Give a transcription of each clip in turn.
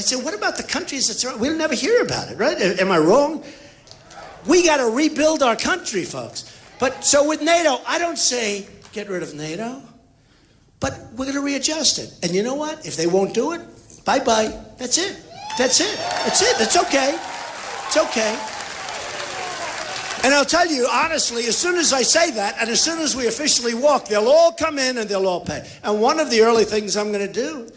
said, what about the countries that surround? We'll never hear about it, right? Am I wrong? We got to rebuild our country, folks. But so with NATO, I don't say get rid of NATO, but we're going to readjust it. And you know what? If they won't do it, bye-bye. That's it. That's it. That's it. It's okay. It's okay. And I'll tell you, honestly, as soon as I say that, and as soon as we officially walk, they'll all come in and they'll all pay. And one of the early things I'm going to do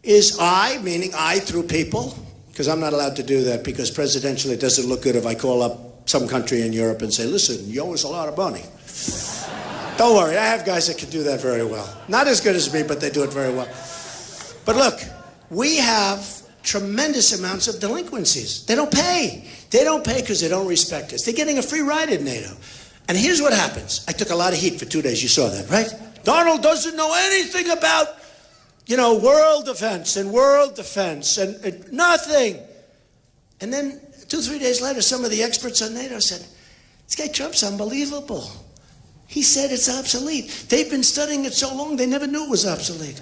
is meaning I through people, because I'm not allowed to do that, because presidentially it doesn't look good if I call up some country in Europe and say, listen, you owe us a lot of money. Don't worry, I have guys that can do that very well. Not as good as me, but they do it very well. But look, we have tremendous amounts of delinquencies. They don't pay. They don't pay because they don't respect us. They're getting a free ride at NATO. And here's what happens. I took a lot of heat for 2 days. You saw that, right? Donald doesn't know anything about, world defense and nothing. And then 2-3 days later, some of the experts on NATO said, this guy Trump's unbelievable. He said it's obsolete. They've been studying it so long, they never knew it was obsolete.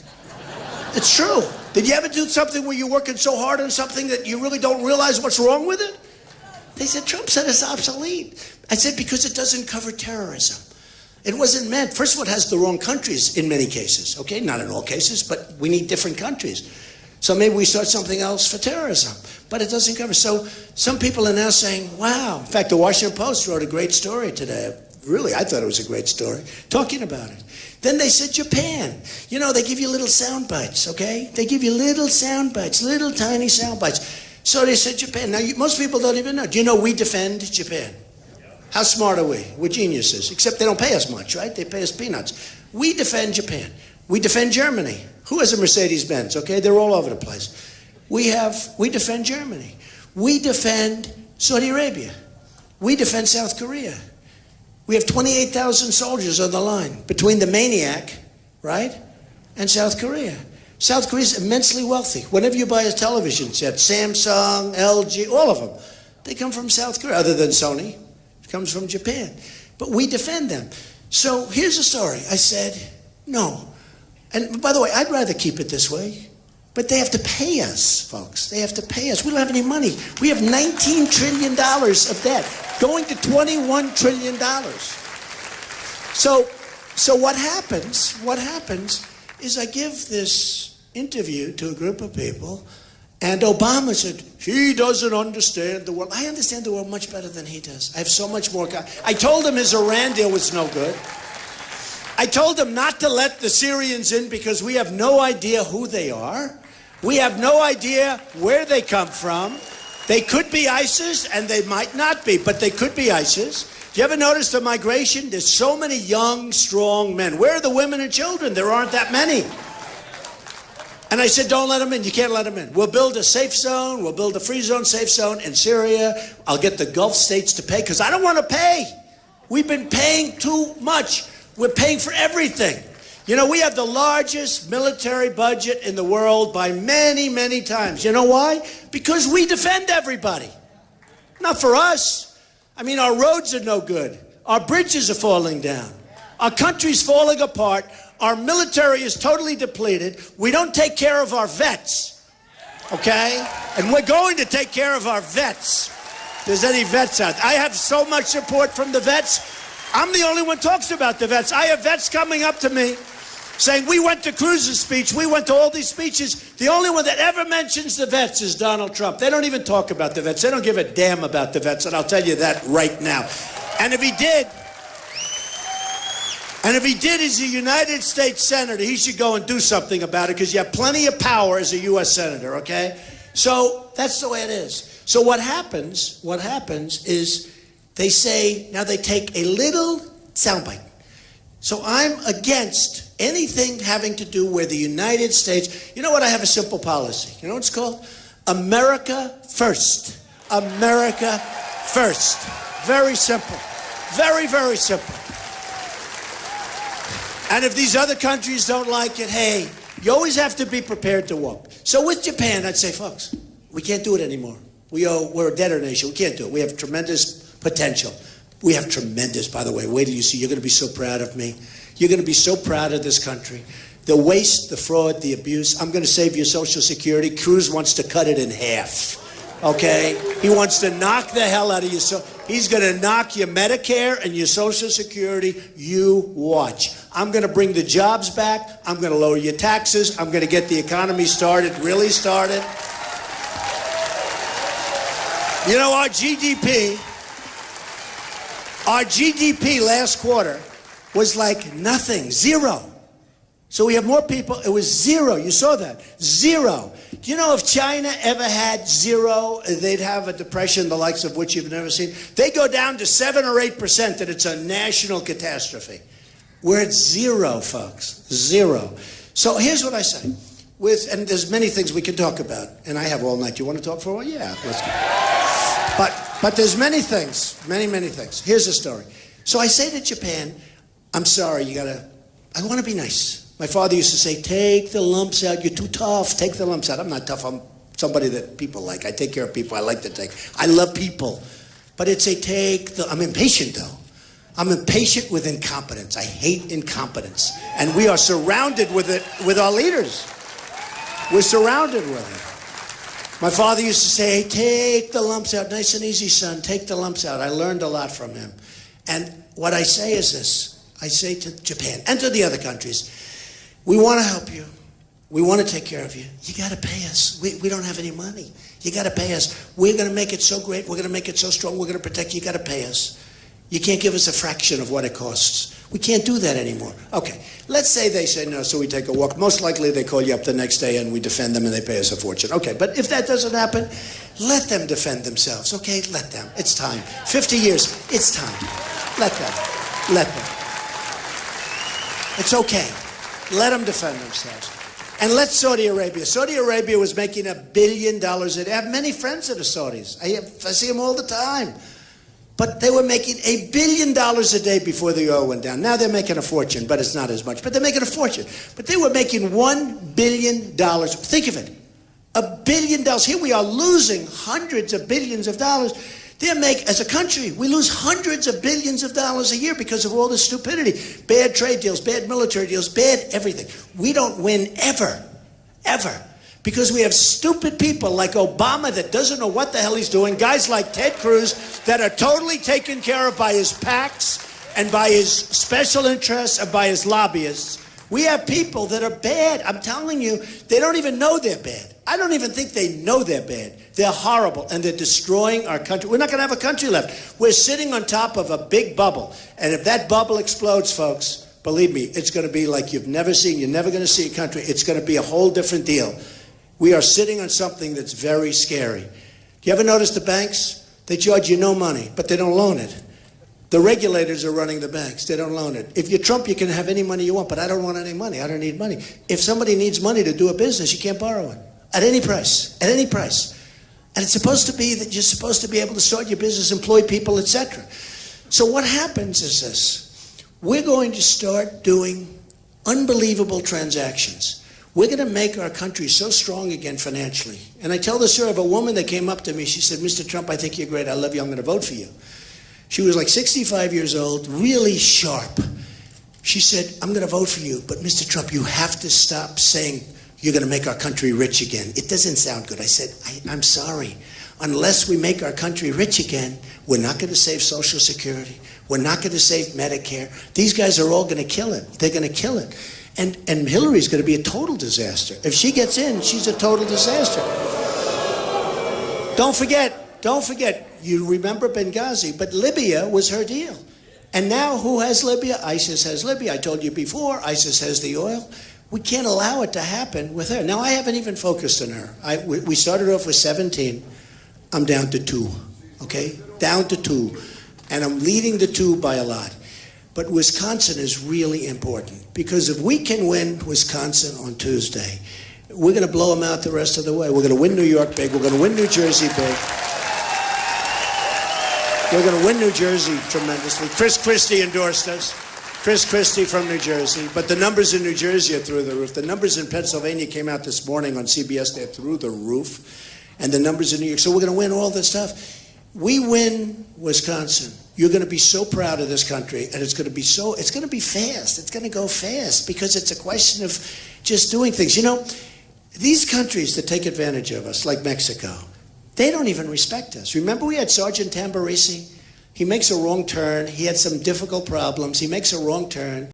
It's true. Did you ever do something where you're working so hard on something that you really don't realize what's wrong with it? They said, Trump said it's obsolete. I said, because it doesn't cover terrorism. It wasn't meant. First of all, it has the wrong countries in many cases, okay? Not in all cases, but we need different countries. So maybe we start something else for terrorism, but it doesn't cover. So some people are now saying, wow. In fact, the Washington Post wrote a great story today. Really, I thought it was a great story, talking about it. Then they said Japan. They give you little sound bites, okay? They give you little sound bites, little tiny sound bites. So they said Japan. Now, most people don't even know. Do you know we defend Japan? How smart are we? We're geniuses, except they don't pay us much, right? They pay us peanuts. We defend Japan. We defend Germany. Who has a Mercedes-Benz, okay? They're all over the place. We defend Germany. We defend Saudi Arabia. We defend South Korea. We have 28,000 soldiers on the line between the maniac, right, and South Korea. South Korea is immensely wealthy. Whenever you buy a television set, Samsung, LG, all of them, they come from South Korea, other than Sony. It comes from Japan. But we defend them. So here's the story. I said, no. And by the way, I'd rather keep it this way. But they have to pay us, folks. They have to pay us. We don't have any money. We have $19 trillion of debt, going to $21 trillion. So what happens is I give this interview to a group of people, and Obama said, he doesn't understand the world. I understand the world much better than he does. I have so much more. I told him his Iran deal was no good. I told him not to let the Syrians in because we have no idea who they are. We have no idea where they come from. They could be ISIS, and they might not be, but they could be ISIS. Do you ever notice the migration? There's so many young, strong men. Where are the women and children? There aren't that many. And I said, don't let them in. You can't let them in. We'll build a safe zone. We'll build a free zone, safe zone in Syria. I'll get the Gulf states to pay because I don't want to pay. We've been paying too much. We're paying for everything. We have the largest military budget in the world by many, many times. You know why? Because we defend everybody. Not for us. Our roads are no good. Our bridges are falling down. Our country's falling apart. Our military is totally depleted. We don't take care of our vets. Okay? And we're going to take care of our vets. If there's any vets out there. I have so much support from the vets. I'm the only one who talks about the vets. I have vets coming up to me saying, we went to Cruz's speech, we went to all these speeches. The only one that ever mentions the vets is Donald Trump. They don't even talk about the vets. They don't give a damn about the vets, and I'll tell you that right now. And if he did as a United States Senator, he should go and do something about it because you have plenty of power as a U.S. Senator, okay? So that's the way it is. So what happens is they say, now they take a little soundbite. So I'm against anything having to do with the United States. You know what? I have a simple policy. You know what it's called? America first. America first. Very simple. Very, very simple. And if these other countries don't like it, hey, you always have to be prepared to walk. So with Japan, I'd say, folks, we can't do it anymore. We're a debtor nation. We can't do it. We have tremendous potential. We have tremendous, by the way. Wait till you see. You're going to be so proud of me. You're going to be so proud of this country. The waste, the fraud, the abuse. I'm going to save your Social Security. Cruz wants to cut it in half. Okay? He wants to knock the hell out of your he's going to knock your Medicare and your Social Security. You watch. I'm going to bring the jobs back. I'm going to lower your taxes. I'm going to get the economy started, really started. You know, our GDP last quarter was like nothing, zero. So we have more people. It was zero. You saw that. Zero. Do you know if China ever had zero, they'd have a depression the likes of which you've never seen? They go down to 7 or 8%, and it's a national catastrophe. We're at zero, folks. Zero. So here's what I say. And there's many things we can talk about. And I have all night. You want to talk for a while? Yeah, let's go. But there's many things. Many, many things. Here's the story. So I say to Japan, I'm sorry, I want to be nice. My father used to say, take the lumps out. You're too tough. Take the lumps out. I'm not tough. I'm somebody that people like. I take care of people. I like to take. I love people. But it's I'm impatient, though. I'm impatient with incompetence. I hate incompetence. And we are surrounded with it with our leaders. We're surrounded with it. My father used to say, hey, take the lumps out. Nice and easy, son. Take the lumps out. I learned a lot from him. And what I say is this. I say to Japan and to the other countries, we want to help you. We want to take care of you. You got to pay us. We don't have any money. You got to pay us. We're going to make it so great. We're going to make it so strong. We're going to protect you. You got to pay us. You can't give us a fraction of what it costs. We can't do that anymore. Okay, let's say they say no, so we take a walk. Most likely they call you up the next day and we defend them and they pay us a fortune. Okay, but if that doesn't happen, let them defend themselves. Okay, let them. It's time. 50 years, it's time. Let them. Let them. It's okay. Let them defend themselves. And let Saudi Arabia. Saudi Arabia was making $1 billion a day. I have many friends that are Saudis. I see them all the time. But they were making $1 billion a day before the oil went down. Now they're making a fortune, but it's not as much. But they're making a fortune. But they were making $1 billion. Think of it. $1 billion. Here we are losing hundreds of billions of dollars. As a country, we lose hundreds of billions of dollars a year because of all this stupidity. Bad trade deals, bad military deals, bad everything. We don't win ever, ever. Because we have stupid people like Obama that doesn't know what the hell he's doing. Guys like Ted Cruz that are totally taken care of by his PACs and by his special interests and by his lobbyists. We have people that are bad. I'm telling you, they don't even know they're bad. I don't even think they know they're bad. They're horrible, and they're destroying our country. We're not going to have a country left. We're sitting on top of a big bubble, and if that bubble explodes, folks, believe me, it's going to be like you've never seen. You're never going to see a country. It's going to be a whole different deal. We are sitting on something that's very scary. Do you ever notice the banks? They charge you no money, but they don't loan it. The regulators are running the banks. They don't loan it. If you're Trump, you can have any money you want, but I don't want any money. I don't need money. If somebody needs money to do a business, you can't borrow it. At any price. At any price. And it's supposed to be that you're supposed to be able to start your business, employ people, etc. So what happens is this. We're going to start doing unbelievable transactions. We're going to make our country so strong again financially. And I tell the story of a woman that came up to me. She said, Mr. Trump, I think you're great. I love you. I'm going to vote for you. She was like 65 years old, really sharp. She said, I'm going to vote for you, but Mr. Trump, you have to stop saying you're going to make our country rich again. It doesn't sound good. I said, I'm sorry. Unless we make our country rich again, we're not going to save Social Security. We're not going to save Medicare. These guys are all going to kill it. They're going to kill it. And Hillary's going to be a total disaster. If she gets in, she's a total disaster. Don't forget, you remember Benghazi, but Libya was her deal. And now who has Libya? ISIS has Libya. I told you before, ISIS has the oil. We can't allow it to happen with her. Now, I haven't even focused on her. We started off with 17. I'm down to 2, okay? Down to 2. And I'm leading the 2 by a lot. But Wisconsin is really important because if we can win Wisconsin on Tuesday, we're going to blow them out the rest of the way. We're going to win New York big. We're going to win New Jersey big. We're going to win New Jersey tremendously. Chris Christie endorsed us. Chris Christie from New Jersey. But the numbers in New Jersey are through the roof. The numbers in Pennsylvania came out this morning on CBS. They're through the roof. And the numbers in New York. So we're going to win all this stuff. We win Wisconsin. You're going to be so proud of this country, and it's going to be fast. It's going to go fast because it's a question of just doing things. You know, these countries that take advantage of us, like Mexico, they don't even respect us. Remember we had Sergeant Tamburisi? He makes a wrong turn. He had some difficult problems. He makes a wrong turn.